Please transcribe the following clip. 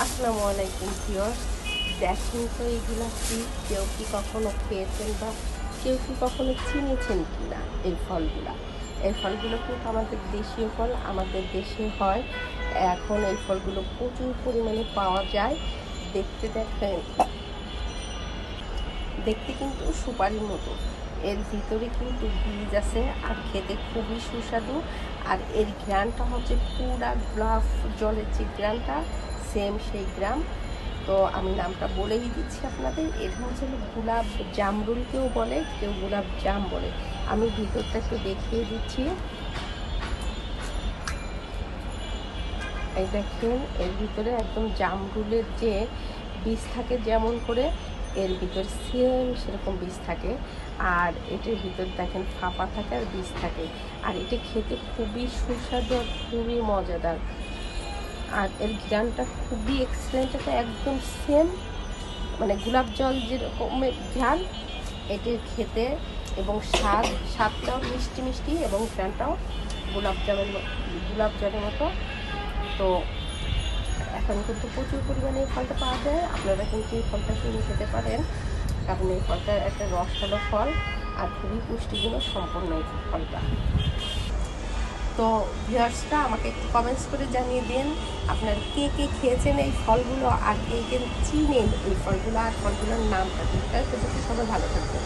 আসসালামু আলাইকুম ভিউয়ার্স। দেখেন তো এইগুলা কি, কেউ কি কখনো খেয়েছেন বা কেউ কি কখনো চিনেছেন কি না এই ফলগুলা? এই ফলগুলো কিন্তু আমাদের দেশীয় ফল, আমাদের দেশে হয়। এখন এই ফলগুলো প্রচুর পরিমাণে পাওয়া যায়। দেখতে দেখেন, দেখতে কিন্তু সুপারির মতো। এর ভিতরে কিন্তু বীজ আছে আর খেতে খুবই সুস্বাদু। আর এর ঘ্রাণটা হচ্ছে পুরা গোলাপ জলের যে ঘ্রাণটা, সেম সেই গ্রাম। তো আমি নামটা বলেই দিচ্ছি আপনাদের, এটা হচ্ছে গোলাপ জামরুল কেউ বলে, কেউ গোলাপ জাম বলে। আমি ভিতরটা একটু দেখিয়ে দিচ্ছি। এই দেখেন, এর ভিতরে একদম জামরুলের যে বীজ থাকে যেমন করে, এর ভিতর সেম সেরকম বীজ থাকে। আর এটার ভিতর দেখেন ফাঁপা থাকে আর বীজ থাকে। আর এটা খেতে খুবই সুস্বাদু আর খুবই মজাদার। আর এর ঘ্রাণটা খুবই এক্সেলেন্ট, এটা একদম সেম মানে গোলাপ জল যেরকমের ঘ্রাণ এটির খেতে, এবং স্বাদটাও মিষ্টি মিষ্টি এবং ঘ্রাণটাও গোলাপ জলের মতো। তো এখন কিন্তু প্রচুর পরিমাণে এই ফলটা পাওয়া যায়, আপনারা কিন্তু এই ফলটা কিনে খেতে পারেন, কারণ এই ফলটা একটা রসালো ফল আর খুবই পুষ্টিগুণ সম্পন্ন এই ফলটা। তো ভিউয়ার্সরা আমাকে একটু কমেন্টস করে জানিয়ে দিন আপনারা কে কে খেয়েছেন এই ফলগুলো, আর কে কে চিনেন এই ফলগুলো আর ফলগুলোর নামটা। ঠিক আছে, সবাই ভালো থাকবেন।